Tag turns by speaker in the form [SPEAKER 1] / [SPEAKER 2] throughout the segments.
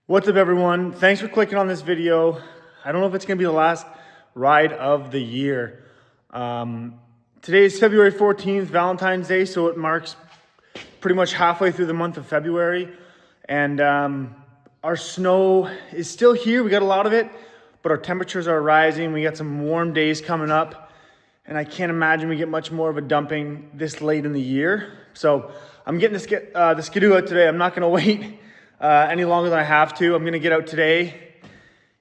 [SPEAKER 1] What's up, everyone? Thanks for clicking on this video. I don't know if it's gonna be the last ride of the year. Today is February 14th, Valentine's Day, so it marks pretty much halfway through the month of February. And our snow is still here. We got a lot of it, but our temperatures are rising. We got some warm days coming up, and I can't imagine we get much more of a dumping this late in the year. So I'm getting the Skidoo out today. I'm not gonna wait any longer than I have to. I'm gonna get out today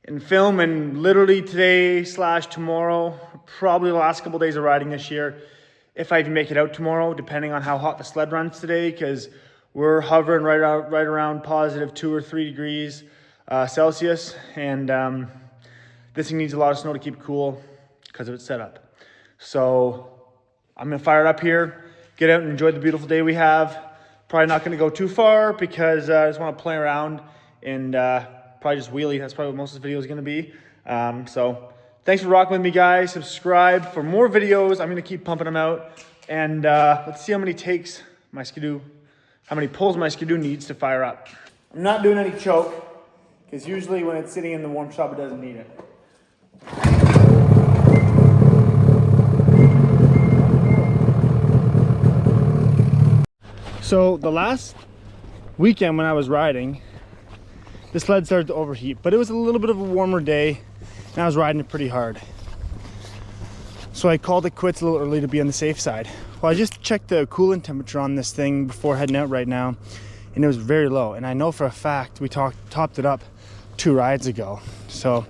[SPEAKER 1] and film, and literally today / tomorrow, probably the last couple of days of riding this year, if I even make it out tomorrow, depending on how hot the sled runs today, because we're hovering right around positive 2 or 3 degrees Celsius, and this thing needs a lot of snow to keep cool because of its setup. So I'm gonna fire it up here, get out and enjoy the beautiful day we have. Probably not gonna go too far because I just wanna play around and probably just wheelie. That's probably what most of this video is gonna be. So thanks for rocking with me, guys. Subscribe for more videos. I'm gonna keep pumping them out. And let's see how many takes my Skidoo, how many pulls my Skidoo needs to fire up. I'm not doing any choke, because usually when it's sitting in the warm shop, it doesn't need it. So the last weekend when I was riding, the sled started to overheat, but it was a little bit of a warmer day and I was riding it pretty hard. So I called it quits a little early to be on the safe side. Well, I just checked the coolant temperature on this thing before heading out right now, and it was very low. And I know for a fact we topped it up 2 rides ago. So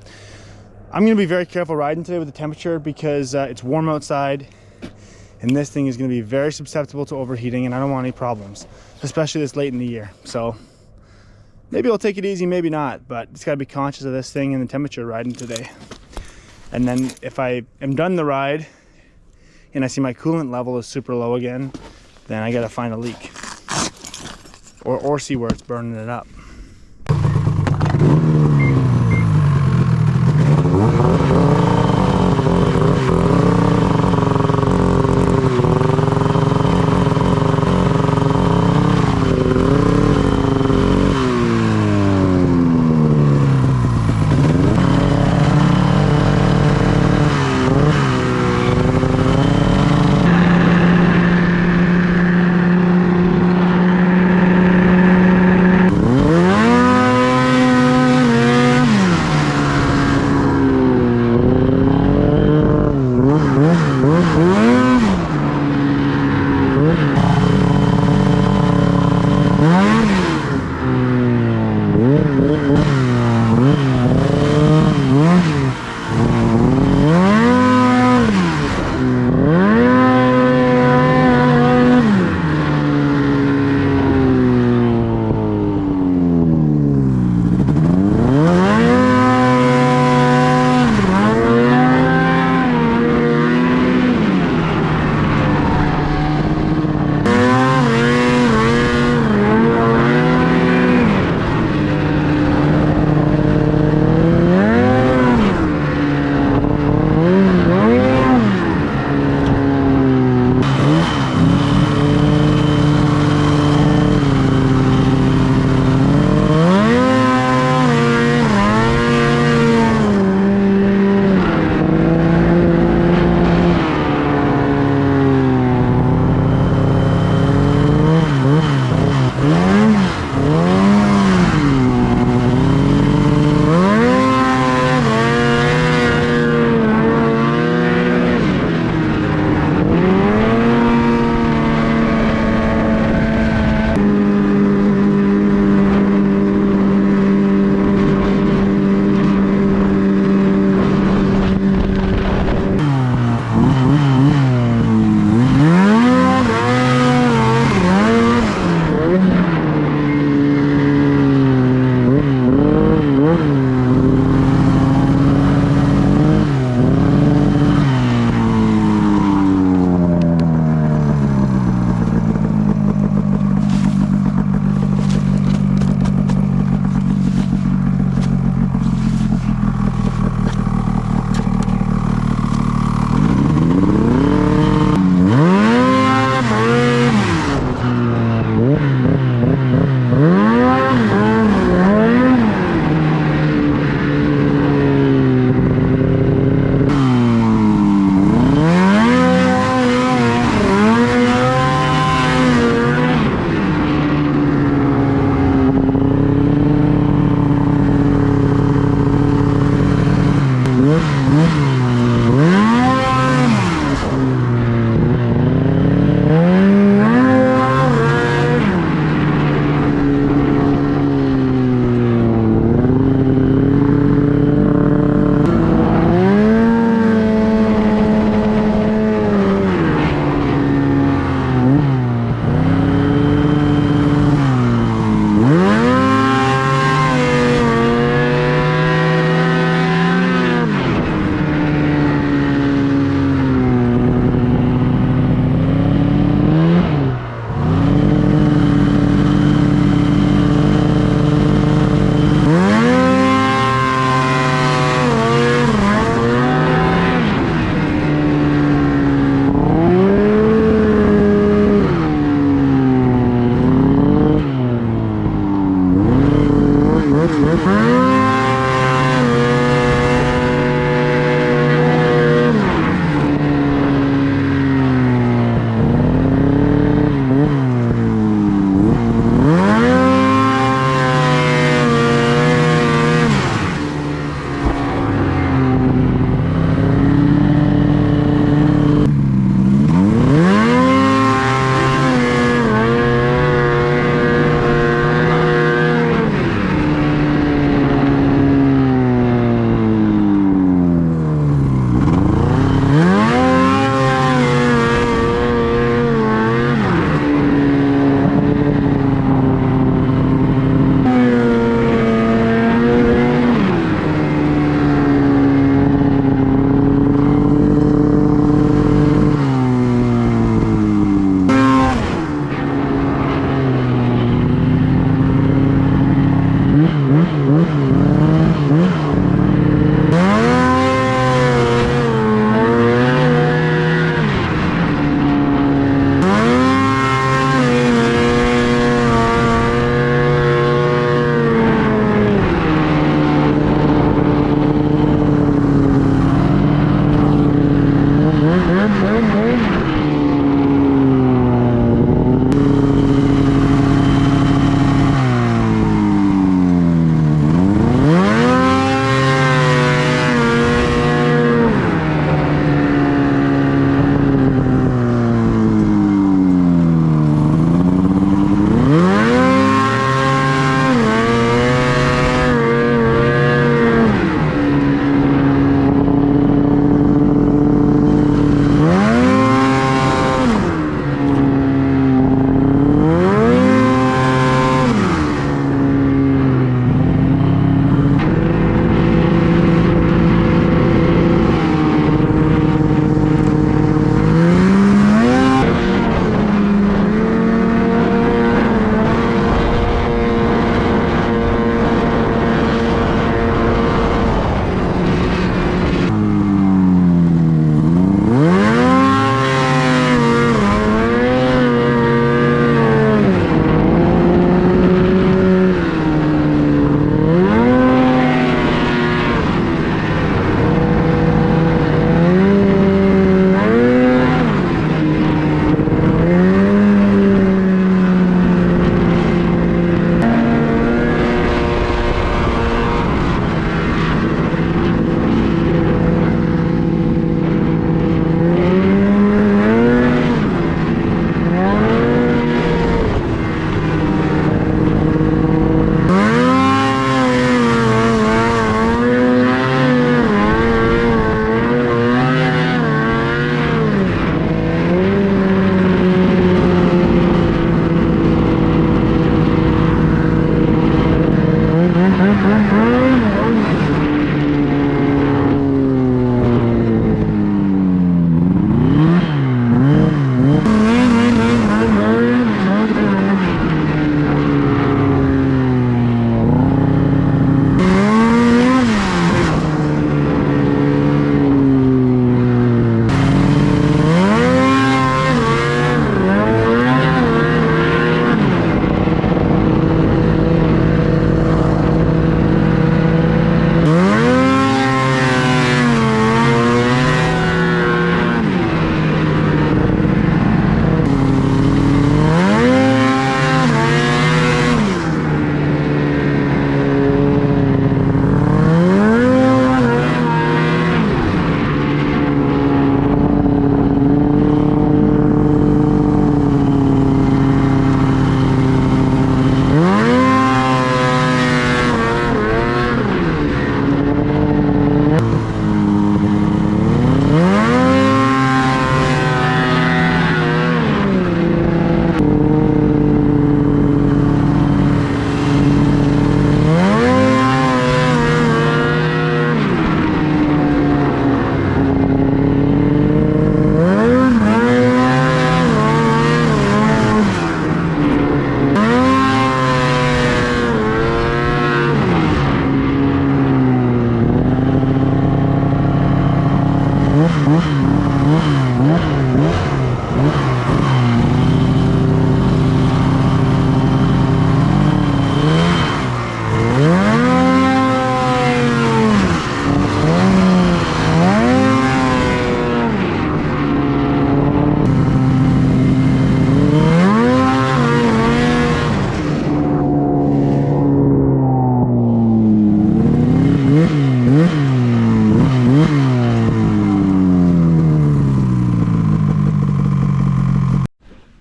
[SPEAKER 1] I'm gonna be very careful riding today with the temperature because it's warm outside. And this thing is going to be very susceptible to overheating, and I don't want any problems, especially this late in the year. So maybe I'll take it easy, maybe not, but it's got to be conscious of this thing and the temperature riding today. And then if I am done the ride and I see my coolant level is super low again, then I got to find a leak or see where it's burning it up.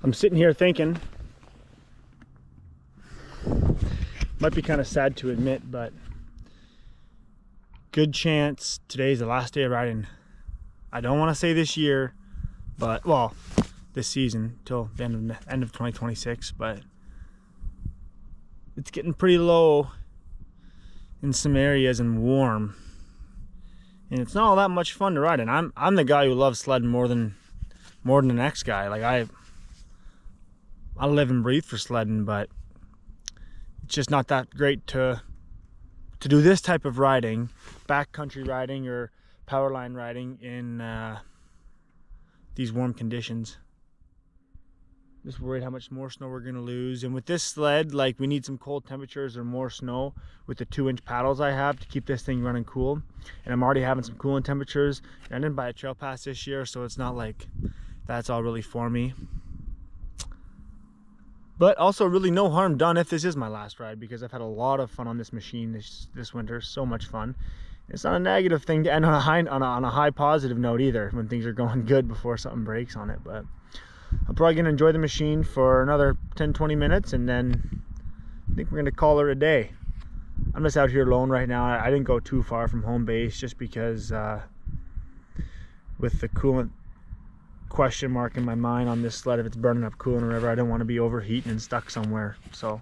[SPEAKER 1] I'm sitting here thinking, might be kind of sad to admit, but good chance today's the last day of riding. I don't want to say this year, but well, this season till the end of 2026, but it's getting pretty low in some areas and warm, and it's not all that much fun to ride. And I'm the guy who loves sledding more than the next guy. Like I live and breathe for sledding, but it's just not that great to do this type of riding, backcountry riding or powerline riding in these warm conditions. Just worried how much more snow we're gonna lose. And with this sled, like, we need some cold temperatures or more snow with the 2-inch paddles I have to keep this thing running cool. And I'm already having some cooling temperatures. And I didn't buy a trail pass this year, so it's not like that's all really for me. But also really no harm done if this is my last ride, because I've had a lot of fun on this machine this winter. So much fun. It's not a negative thing to end on a high positive note either, when things are going good before something breaks on it. But I'm probably gonna enjoy the machine for another 10-20 minutes, and then I think we're gonna call her a day. I'm just out here alone right now. I didn't go too far from home base just because with the coolant question mark in my mind on this sled, if it's burning up coolant or whatever, I don't want to be overheating and stuck somewhere. So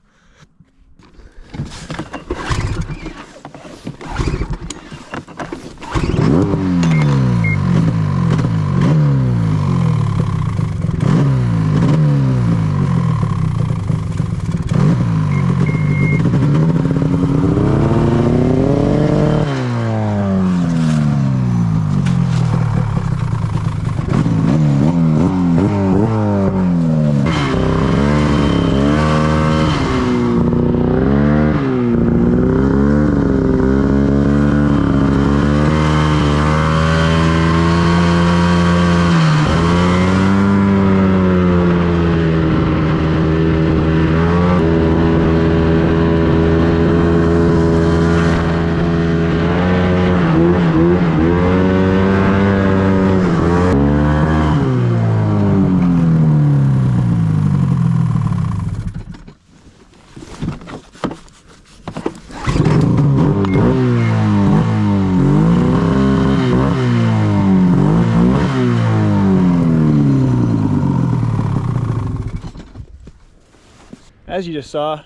[SPEAKER 1] as you just saw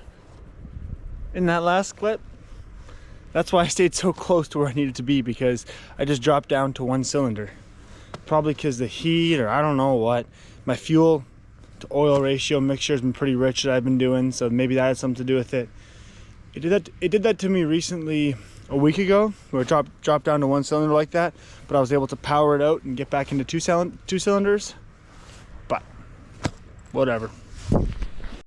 [SPEAKER 1] in that last clip, That's why I stayed so close to where I needed to be, because I just dropped down to 1 cylinder. Probably because the heat, or I don't know what. My fuel to oil ratio mixture has been pretty rich that I've been doing, so maybe that had something to do with it. It did that to me recently a week ago, where it dropped down to 1 cylinder like that, but I was able to power it out and get back into two cylinders. But whatever.